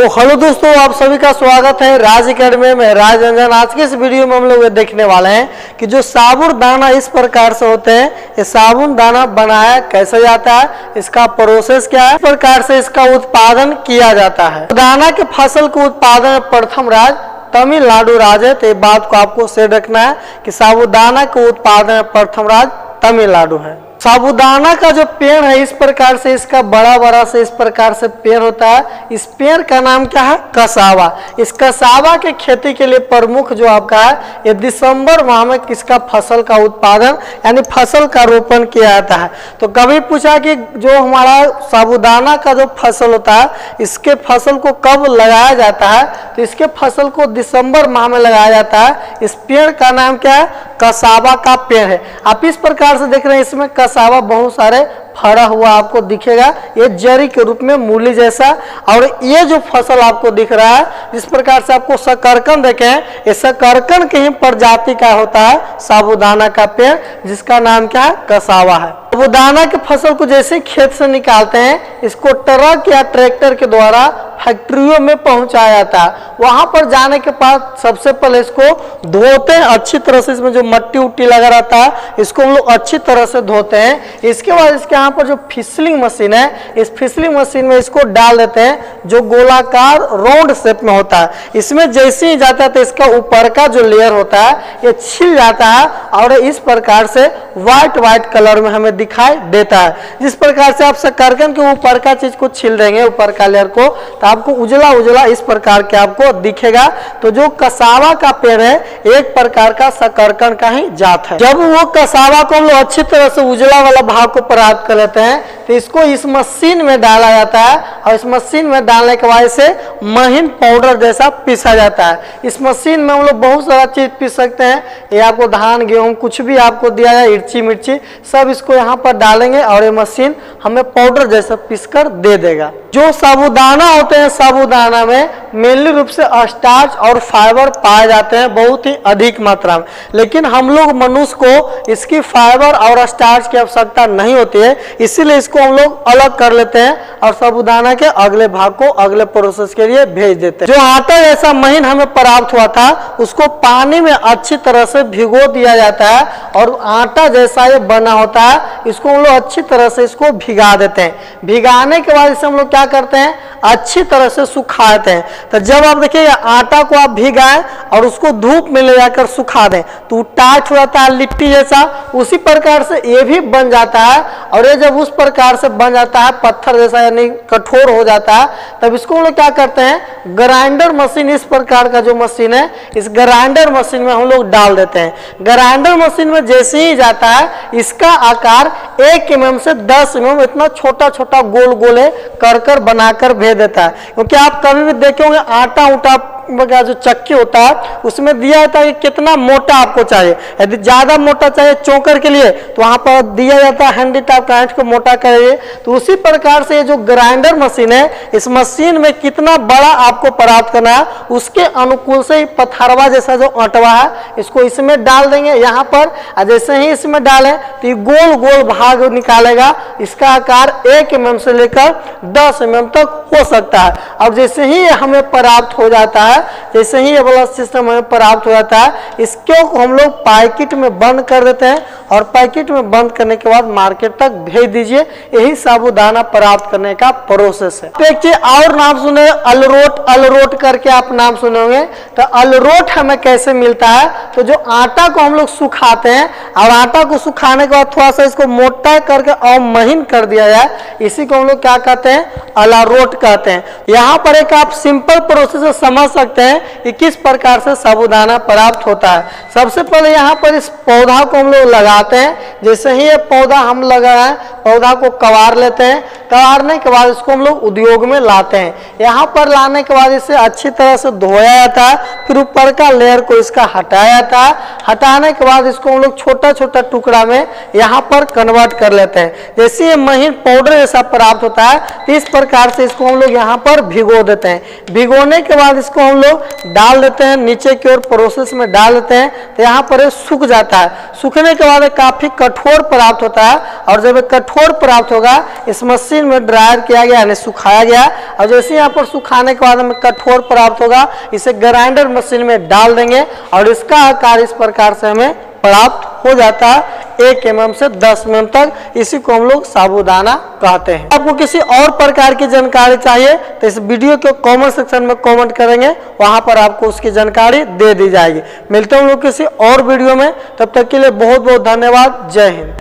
Hello दोस्तों, आप सभी का स्वागत है राज एकेडमी में। राज रंजन। आज के इस वीडियो में हम लोग ये देखने वाले हैं कि जो साबुन दाना इस प्रकार से होते हैं, ये साबुन दाना बनाया कैसे जाता है, इसका प्रोसेस क्या है, इस प्रकार से इसका उत्पादन किया जाता है। दाना के फसल को उत्पादन में प्रथम राज्य तमिलनाडु राज्य है। तो ये बात को आपको सेट रखना है कि साबुदाना के उत्पादन में प्रथम राज्य तमिलनाडु है। साबुदाना का जो पेड़ है इस प्रकार से, इसका बड़ा बड़ा से इस प्रकार से पेड़ होता है। इस पेड़ का नाम क्या है? कसावा। इस कसावा के खेती के लिए प्रमुख जो आपका है, ये दिसंबर माह में किसका फसल का उत्पादन यानी फसल का रोपण किया जाता है। तो कभी पूछा कि जो हमारा साबुदाना का जो फसल होता है, इसके फसल को कब लगाया जाता है, तो इसके फसल को दिसंबर माह में लगाया जाता है। इस पेड़ का नाम क्या है? कसावा का पेड़ है। आप इस प्रकार से देख रहे हैं, इसमें कसावा बहुत सारे फड़ा हुआ आपको दिखेगा, ये जरी के रूप में मूली जैसा। और ये जो फसल आपको दिख रहा है, जिस प्रकार से आपको शकरकंद देखें, ये शकरकंद की ही प्रजाति का होता है साबुदाना का पेड़, जिसका नाम क्या है? कसावा है। साबुदाना के फसल को जैसे खेत से निकालते हैं, इसको ट्रक या ट्रैक्टर के द्वारा फैक्ट्रियों में पहुंचाया जाता है। वहां पर जाने के बाद सबसे पहले इसको धोते हैं अच्छी तरह से। इसमें जो मट्टी उट्टी लगा रहता है, इसको हम लोग अच्छी तरह से धोते हैं। इसके बाद इसके यहाँ पर जो फिसलिंग मशीन है, इस फिसलिंग मशीन में इसको डाल देते हैं, जो गोलाकार राउंड शेप में होता है। इसमें जैसे ही जाता है तो इसका ऊपर का जो लेयर होता है, ये छिल जाता है और इस प्रकार से व्हाइट कलर में हमें दिखाई देता है। जिस प्रकार से आप शकरकंद के ऊपर का चीज को छिल देंगे, ऊपर का लेयर को, तो आपको उजला उजला इस प्रकार के आपको दिखेगा। तो जो कसावा का पेड़ है, एक प्रकार का शकरकंद का ही जात है। जब वो कसावा को हम लोग अच्छी तरह से उजला वाला भाग को प्राप्त कर लेते हैं, तो इसको इस मशीन में डाला जाता है और इस मशीन में डालने के बाद इसे महीन पाउडर जैसा पीसा जाता है। इस मशीन में हम लोग बहुत सारा चीज पीस सकते हैं। ये आपको धान गेहूं कुछ भी आपको दिया जाए, इर्ची मिर्ची सब इसको यहाँ पर डालेंगे और ये मशीन हमें पाउडर जैसा पीस कर दे देगा। जो साबुदाना होते हैं, साबुदाना में मेनली रूप से स्टार्च और फाइबर पाए जाते हैं बहुत ही अधिक मात्रा में। लेकिन हम लोग मनुष्य को इसकी फाइबर और स्टार्च की आवश्यकता नहीं होती है, इसीलिए इसको हम लोग अलग कर लेते हैं और साबुदाना के अगले भाग को अगले प्रोसेस के लिए भेज देते हैं। जो आटा जैसा महीन हमें प्राप्त हुआ था, उसको पानी में अच्छी तरह से भिगो दिया जाता है और आटा जैसा ये बना होता है, इसको हम लोग अच्छी तरह से इसको भिगा देते हैं। भिगाने के बाद इसे हम लोग क्या करते हैं? अच्छी तरह से सुखाते हैं। तो जब आप देखिए आटा को आप भिगाएं और उसको धूप में ले जाकर सुखा दें, तो टाइट हो जाता है लिट्टी जैसा। उसी प्रकार से ये भी बन जाता है और ये जब उस प्रकार से बन जाता है पत्थर जैसा यानी कठोर हो जाता है, तब इसको हम लोग क्या करते हैं? ग्राइंडर मशीन, इस प्रकार का जो मशीन है, इस ग्राइंडर मशीन में हम लोग डाल देते हैं। ग्राइंडर मशीन में जैसे ही जाता है, इसका आकार 1 mm से 10 mm इतना छोटा छोटा गोल गोले कर बनाकर भेज देता है। क्योंकि आप कभी भी देखे होंगे आटा उटा का जो चक्की होता है, उसमें दिया जाता है कि कितना मोटा आपको चाहिए। यदि ज्यादा मोटा चाहिए चोकर के लिए, तो वहां पर दिया जाता है हैंडी टाइप का, को मोटा करिए। तो उसी प्रकार से जो ग्राइंडर मशीन है, इस मशीन में कितना बड़ा आपको प्राप्त करना है, उसके अनुकूल से पथरवा जैसा जो अटवा है, इसको इसमें डाल देंगे यहाँ पर। जैसे ही इसमें डालें तो ये गोल गोल भाग निकालेगा। इसका आकार 1 mm से लेकर 10 mm तक हो सकता है। और जैसे ही हमें प्राप्त हो जाता है, जैसे ही ये वाला सिस्टम हमें प्राप्त हो जाता है, इसको हम लोग पैकेट में बंद कर देते हैं और पैकेट में बंद करने के बाद मार्केट तक भेज दीजिए। यही साबुदाना प्राप्त करने का प्रोसेस है। तो एक चीज और नाम सुने, अलरोट, अलरोट करके आप नाम सुने होंगे। तो अलरोट हमें कैसे मिलता है? तो जो आटा को हम लोग सुखाते हैं और आटा को सुखाने के बाद थोड़ा सा इसको मोटा करके और महीन कर दिया जाए, इसी को हम लोग क्या कहते हैं? अलारोट कहते हैं। यहाँ पर एक आप सिंपल प्रोसेस समझ सकते हैं कि किस प्रकार से साबुदाना प्राप्त होता है। सबसे पहले यहाँ पर इस पौधा को हम लोग लगाते हैं। जैसे ही ये पौधा हम लगाएं, पौधा को कवार लेते हैं। कवारने के बाद इसको हम लोग उद्योग में लाते हैं। यहाँ पर लाने के बाद इसे अच्छी तरह से धोया जाता है, फिर ऊपर का लेयर को इसका हटाया जाता है। हटाने के बाद इसको हम लोग छोटा छोटा टुकड़ा में यहाँ पर कन्वर्ट कर लेते हैं। जैसे ये महीन पाउडर जैसा प्राप्त होता है, तो इस प्रकार से इसको हम लोग यहाँ पर भिगो देते हैं। भिगोने के बाद इसको हम हम लोग डाल देते हैं, नीचे की ओर प्रोसेस में डाल देते हैं, तो यहाँ पर ये सूख जाता है। सूखने के बाद काफ़ी कठोर प्राप्त होता है, और जब कठोर प्राप्त होगा इस मशीन में ड्रायर किया गया यानी सुखाया गया, और जैसे यहाँ पर सुखाने के बाद हमें कठोर प्राप्त होगा, इसे ग्राइंडर मशीन में डाल देंगे और इसका आकार इस प्रकार से हमें प्राप्त हो जाता है 1 mm से 10 mm तक। इसी को हम लोग साबूदाना कहते हैं। आपको किसी और प्रकार की जानकारी चाहिए तो इस वीडियो के कमेंट सेक्शन में कमेंट करेंगे, वहां पर आपको उसकी जानकारी दे दी जाएगी। मिलते हैं हम लोग किसी और वीडियो में, तब तक के लिए बहुत बहुत धन्यवाद। जय हिंद।